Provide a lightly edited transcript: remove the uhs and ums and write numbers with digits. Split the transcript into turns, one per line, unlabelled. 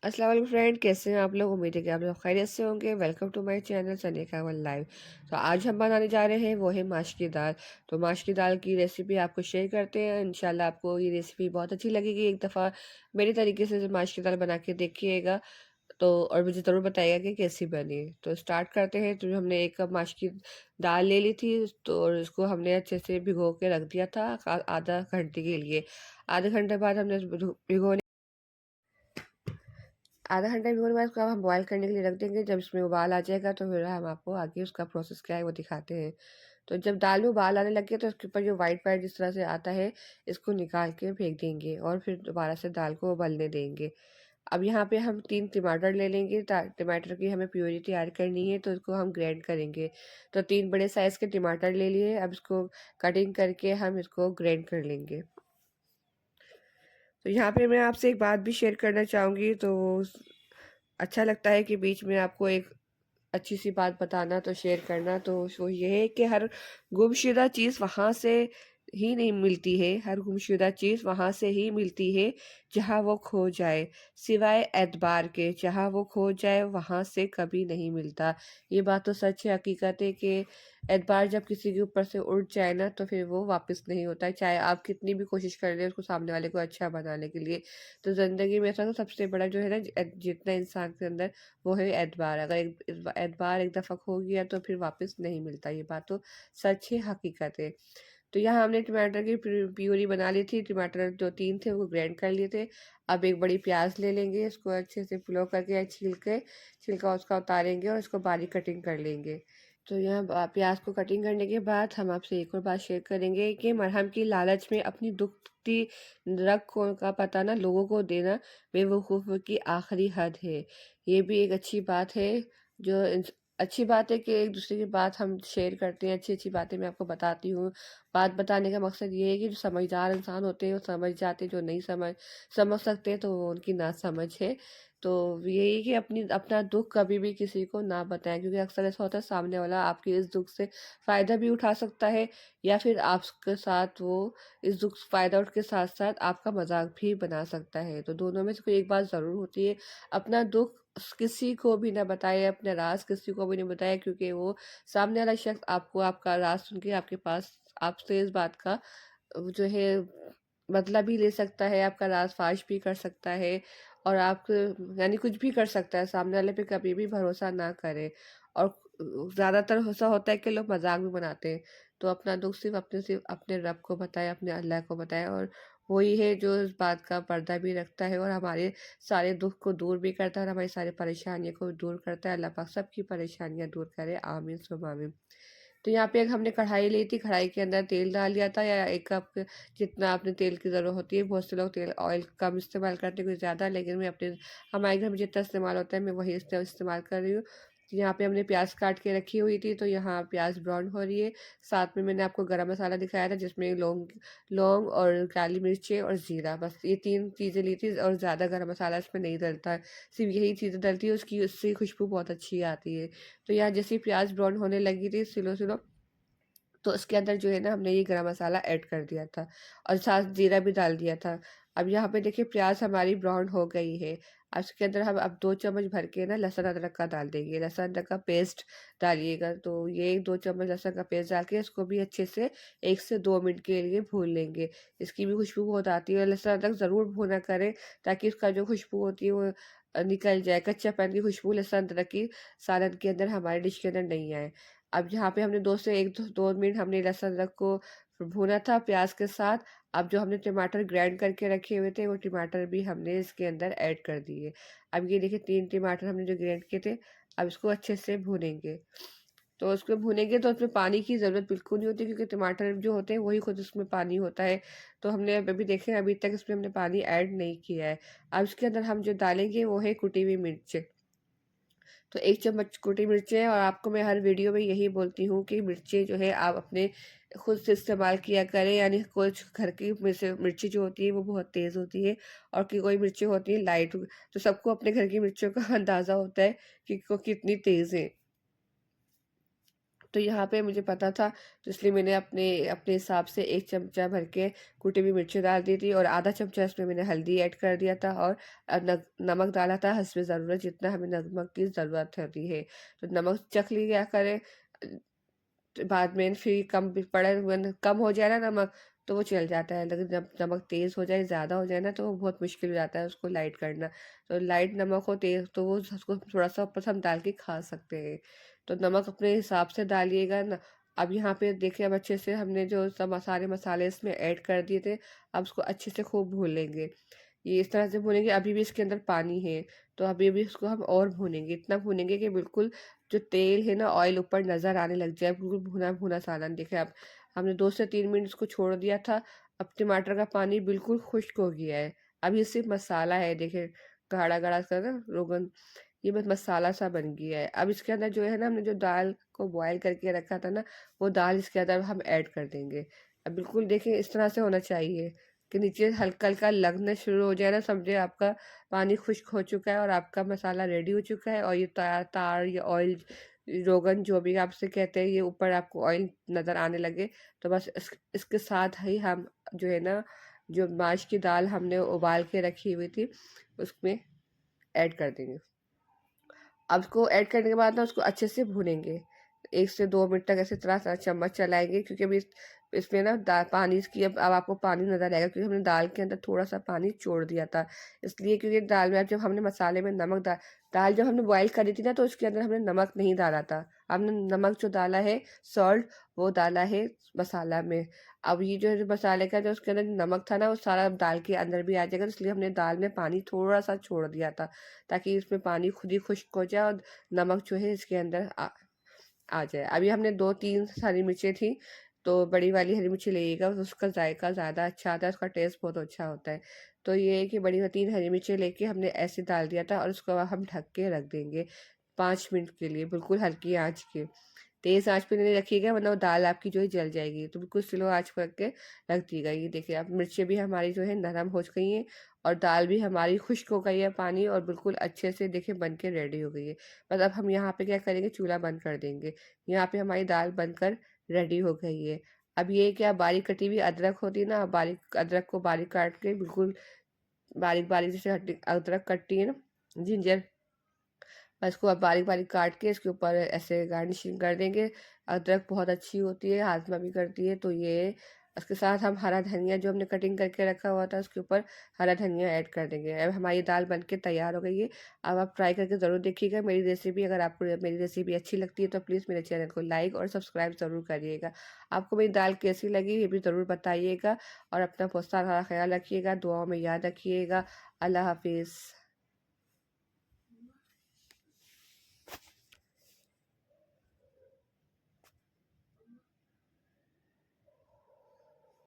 अस्सलाम वालेकुम फ्रेंड, कैसे हैं आप लोग। उम्मीद है कि आप लोग खैरियत से होंगे। वेलकम टू माय चैनल सनेका वन लाइव। तो आज हम बनाने जा रहे हैं वो है माश की दाल। तो माश की दाल की रेसिपी आपको शेयर करते हैं। इंशाल्लाह आपको ये रेसिपी बहुत अच्छी लगेगी। एक दफ़ा मेरे तरीके से माश की दाल बना के देखिएगा तो, और मुझे ज़रूर बताइएगा कि कैसी बनी। तो स्टार्ट करते हैं। तो हमने एक कप माश की दाल ले ली थी, तो और इसको हमने अच्छे से भिगो के रख दिया था आधा घंटे के लिए। आधे घंटे बाद हमने भिगोने आधा घंटा भिगोने के बाद उसको अब हम बॉयल करने के लिए रख देंगे। जब इसमें उबाल आ जाएगा तो फिर हम आपको आगे उसका प्रोसेस क्या है वो दिखाते हैं। तो जब दाल में उबाल आने लगे तो उसके ऊपर जो वाइट वाइट जिस तरह से आता है, इसको निकाल के फेंक देंगे और फिर दोबारा से दाल को उबलने देंगे। अब यहाँ पे हम 3 टमाटर ले लेंगे। टमाटर की हमें प्यूरी तैयार करनी है, तो इसको हम ग्राइंड करेंगे। तो 3 बड़े साइज़ के टमाटर ले लिए। अब इसको कटिंग करके हम इसको ग्राइंड कर लेंगे। तो यहाँ पे मैं आपसे एक बात भी शेयर करना चाहूँगी। तो अच्छा लगता है कि बीच में आपको एक अच्छी सी बात बताना, तो शेयर करना। तो वो ये है कि हर गुमशुदा चीज़ वहाँ से ही नहीं मिलती है। हर गुमशुदा चीज़ वहाँ से ही मिलती है जहाँ वो खो जाए, सिवाय एतबार के। जहाँ वो खो जाए वहाँ से कभी नहीं मिलता। ये बात तो सच है, हकीकत है कि एतबार जब किसी के ऊपर से उड़ जाए ना, तो फिर वो वापस नहीं होता है, चाहे आप कितनी भी कोशिश कर लें उसको सामने वाले को अच्छा बनाने के लिए। तो ज़िंदगी में ऐसा तो सबसे बड़ा जो है ना, जितना इंसान के अंदर, वो है एतबार। अगर एतबार एक दफ़ा खो गया तो फिर वापस नहीं मिलता। ये बात तो सच है, हकीकत है। तो यहाँ हमने टमाटर की प्यूरी बना ली थी। टमाटर जो 3 थे वो ग्राइंड कर लिए थे। अब एक बड़ी प्याज ले लेंगे, इसको अच्छे से फ्लो करके छील के छिलका उसका उतारेंगे और इसको बारीक कटिंग कर लेंगे। तो यहाँ प्याज को कटिंग करने के बाद हम आपसे एक और बात शेयर करेंगे कि मरहम की लालच में अपनी दुखती रग को का पता ना लोगों को देना बेवकूफ़ की आखिरी हद है। ये भी एक अच्छी बात है। जो अच्छी बात है कि एक दूसरे की बात हम शेयर करते हैं, अच्छी अच्छी बातें मैं आपको बताती हूँ। बात बताने का मकसद ये है कि जो समझदार इंसान होते हैं वो समझ जाते हैं, जो नहीं समझ सकते हैं तो वो उनकी नासमझ है। तो यही कि अपनी अपना दुख कभी भी किसी को ना बताएं, क्योंकि अक्सर ऐसा होता है सामने वाला आपके इस दुख से फ़ायदा भी उठा सकता है, या फिर आपके साथ वो इस दुख फ़ायदा के साथ साथ आपका मजाक भी बना सकता है। तो दोनों में से कोई एक बात ज़रूर होती है, अपना दुख किसी को भी ना बताए, अपना राज किसी को भी नहीं बताए, क्योंकि वो सामने वाला शख्स आपको आपका राज सुन के आपके पास आपसे इस बात का जो है बदला भी ले सकता है, आपका राज फाश भी कर सकता है, और आप यानी कुछ भी कर सकता है। सामने वाले पे कभी भी भरोसा ना करें। और ज़्यादातर ऐसा होता है कि लोग मजाक भी बनाते हैं। तो अपना दुख सिर्फ अपने रब को बताएं, अपने अल्लाह को बताएं, और वही है जो इस बात का पर्दा भी रखता है और हमारे सारे दुख को दूर भी करता है और हमारी सारी परेशानियों को दूर करता है। अल्लाह पाक सबकी परेशानियां दूर करे, आमीन सुम्मा आमीन। तो यहाँ पे एक हमने कढ़ाई ली थी, कढ़ाई के अंदर तेल डाल लिया था, या 1 कप जितना आपने तेल की ज़रूरत होती है। बहुत से लोग तेल ऑयल कम इस्तेमाल करते हैं, कुछ ज़्यादा, लेकिन मैं अपने हमारे घर में जितना इस्तेमाल होता है मैं वही इस्तेमाल कर रही हूँ। तो यहाँ पे हमने प्याज काट के रखी हुई थी, तो यहाँ प्याज ब्राउन हो रही है। साथ में मैंने आपको गरम मसाला दिखाया था, जिसमें लौंग लौंग और काली मिर्चें और ज़ीरा, बस ये 3 चीज़ें ली थी, और ज़्यादा गरम मसाला इसमें नहीं डलता है। सिर्फ यही चीज़ें डलती है, उसकी उससे खुशबू बहुत अच्छी आती है। तो यहाँ जैसे ही प्याज ब्राउन होने लगी थी स्लो स्लो, तो उसके अंदर जो है ना हमने ये गरम मसाला ऐड कर दिया था, और साथ जीरा भी डाल दिया था। अब यहाँ पे देखिए प्याज हमारी ब्राउन हो गई है। अब इसके अंदर हम अब 2 चम्मच भर के ना लहसुन अदरक का डाल देंगे। लहसुन अदरक का पेस्ट डालिएगा। तो ये 2 चम्मच लहसुन का पेस्ट डाल के इसको भी अच्छे से 1 से 2 मिनट के लिए भून लेंगे। इसकी भी खुशबू बहुत आती है, और लहसुन अदरक ज़रूर भुना करें, ताकि उसका जो खुशबू होती है वो निकल जाए। कच्चापन की खुशबू लहसुन अदरक की सालन के अंदर, हमारे डिश के अंदर नहीं आए। अब यहाँ पे हमने 2 से 1-2 मिनट हमने लहसुन अदरक को भूना था प्याज के साथ। अब जो हमने टमाटर ग्राइंड करके रखे हुए थे, वो टमाटर भी हमने इसके अंदर ऐड कर दिए। अब ये देखिए 3 टमाटर हमने जो ग्राइंड किए थे, अब इसको अच्छे से भूनेंगे। तो उसको भूनेंगे तो उसमें पानी की ज़रूरत बिल्कुल नहीं होती, क्योंकि टमाटर जो होते हैं वही खुद उसमें पानी होता है। तो हमने अभी देखें, अभी तक इसमें हमने पानी ऐड नहीं किया है। अब इसके अंदर हम जो डालेंगे वो है कुटी हुई मिर्च। तो 1 चम्मच कुटी मिर्चें, और आपको मैं हर वीडियो में यही बोलती हूँ कि मिर्चें जो है आप अपने खुद से इस्तेमाल किया करें। यानी कुछ घर की मिर्ची जो होती है वो बहुत तेज़ होती है, और कोई मिर्चें होती हैं लाइट। तो सबको अपने घर की मिर्चों का अंदाज़ा होता है कि कितनी तेज़ है। तो यहाँ पे मुझे पता था, तो इसलिए मैंने अपने अपने हिसाब से 1 चमचा भर के कुटी हुई मिर्ची डाल दी थी और आधा चमचा इसमें मैंने हल्दी ऐड कर दिया था और नमक डाला था हस्बे ज़रूरत, जितना हमें नमक की ज़रूरत होती है। तो नमक चख लिया करें, तो बाद में फिर कम भी पड़े वन कम हो जाए ना नमक, तो वो चल जाता है, लेकिन जब नमक तेज़ हो जाए, ज़्यादा हो जाए ना, तो वो बहुत मुश्किल हो जाता है उसको लाइट करना। तो लाइट नमक हो, तेज़, तो वो उसको थोड़ा-सा ऊपर से हम डाल के खा सकते हैं। तो नमक अपने हिसाब से डालिएगा ना। अब यहाँ पे देखिए, अब अच्छे से हमने जो सब सारे मसाले इसमें ऐड कर दिए थे, अब उसको अच्छे से खूब भूनेंगे। ये इस तरह से भूनेंगे, अभी भी इसके अंदर पानी है, तो अभी भी इसको हम और भूनेंगे, इतना भूनेंगे कि बिल्कुल जो तेल है ना, ऑयल ऊपर नज़र आने लग जाए, बिल्कुल भुना-भुना सालन दिखे। अब हमने 2 से 3 मिनट इसको छोड़ दिया था, अब टमाटर का पानी बिल्कुल खुश्क हो गया है। अब ये सिर्फ़ मसाला है, देखिए गाढ़ा-गाढ़ा सा ना रोगन, ये बस मसाला सा बन गया है। अब इसके अंदर जो है ना, हमने जो दाल को बॉयल करके रखा था ना, वो दाल इसके अंदर हम ऐड कर देंगे। अब बिल्कुल देखिए इस तरह से होना चाहिए कि नीचे हल्का-हल्का लगना शुरू हो जाए ना, समझिए आपका पानी खुश्क हो चुका है और आपका मसाला रेडी हो चुका है, और ये तार या ऑयल, रोगन जो भी आपसे कहते हैं, ये ऊपर आपको ऑयल नज़र आने लगे, तो बस इसके साथ ही हम जो है ना, जो माश की दाल हमने उबाल के रखी हुई थी, उसमें ऐड कर देंगे। अब उसको ऐड करने के बाद ना, उसको अच्छे से भूनेंगे। 1 से 2 मिनट तक ऐसे थोड़ा-सा चम्मच चलाएँगे, क्योंकि अभी इसमें ना पानी इसकी अब आपको पानी नज़र आएगा, क्योंकि हमने दाल के अंदर थोड़ा-सा पानी छोड़ दिया था। इसलिए क्योंकि दाल में जब हमने मसाले में नमक दाल जब हमने बॉयल करी थी ना, तो उसके अंदर हमने नमक नहीं डाला था। हमने नमक जो डाला है, सॉल्ट, वो डाला है मसाला में। अब ये जो मसाले का जो उसके अंदर नमक था ना, वो सारा दाल के अंदर भी आ जाएगा, तो इसलिए हमने दाल में पानी थोड़ा-सा छोड़ दिया था, ताकि इसमें पानी खुद ही खुश्क हो जाए और नमक जो है इसके अंदर आ जाए। अभी हमने 2-3 हरी मिर्चें थी, तो बड़ी वाली हरी मिर्ची लेइएगा, उसका जायका ज़्यादा अच्छा आता है, उसका टेस्ट बहुत अच्छा होता है। तो ये है कि बड़ी 3 हरी मिर्चें लेके हमने ऐसे डाल दिया था, और उसको हम ढक के रख देंगे 5 मिनट के लिए, बिल्कुल हल्की आँच के। तेज़ आँच पे नहीं रखिएगा, वरना वो दाल आपकी जो है जल जाएगी, तो बिल्कुल स्लो आँच पे रख के रख दीजिएगा। ये देखिए, अब मिर्चें भी हमारी जो है नरम हो गई हैं, और दाल भी हमारी खुश्क हो गई है पानी, और बिल्कुल अच्छे से देखिए बन के रेडी हो गई है। बस अब हम यहाँ पे क्या करेंगे, चूल्हा बंद कर देंगे। यहाँ पे हमारी दाल बनकर रेडी हो गई है। अब ये क्या, बारीक कटी हुई अदरक होती है ना, बारीक अदरक को बारीक काट के, बिल्कुल बारीक-बारीक जैसे अदरक कटती है ना, जिंजर, बस इसको अब बारीक-बारीक काट के इसके ऊपर ऐसे गार्निशिंग कर देंगे। अदरक बहुत अच्छी होती है, हाजमा भी करती है, तो ये उसके साथ हम हरा धनिया जो हमने कटिंग करके रखा हुआ था, उसके ऊपर हरा धनिया ऐड कर देंगे। अब हमारी दाल बन के तैयार हो गई है। अब आप ट्राई करके ज़रूर देखिएगा मेरी रेसिपी। अगर आपको मेरी रेसिपी अच्छी लगती है, तो प्लीज़ मेरे चैनल को लाइक और सब्सक्राइब ज़रूर करिएगा। आपको मेरी दाल कैसी लगी, ये भी ज़रूर बताइएगा, और अपना बहुत सारा ख़्याल रखिएगा, दुआओं में याद रखिएगा। अल्लाह हाफ़िज़।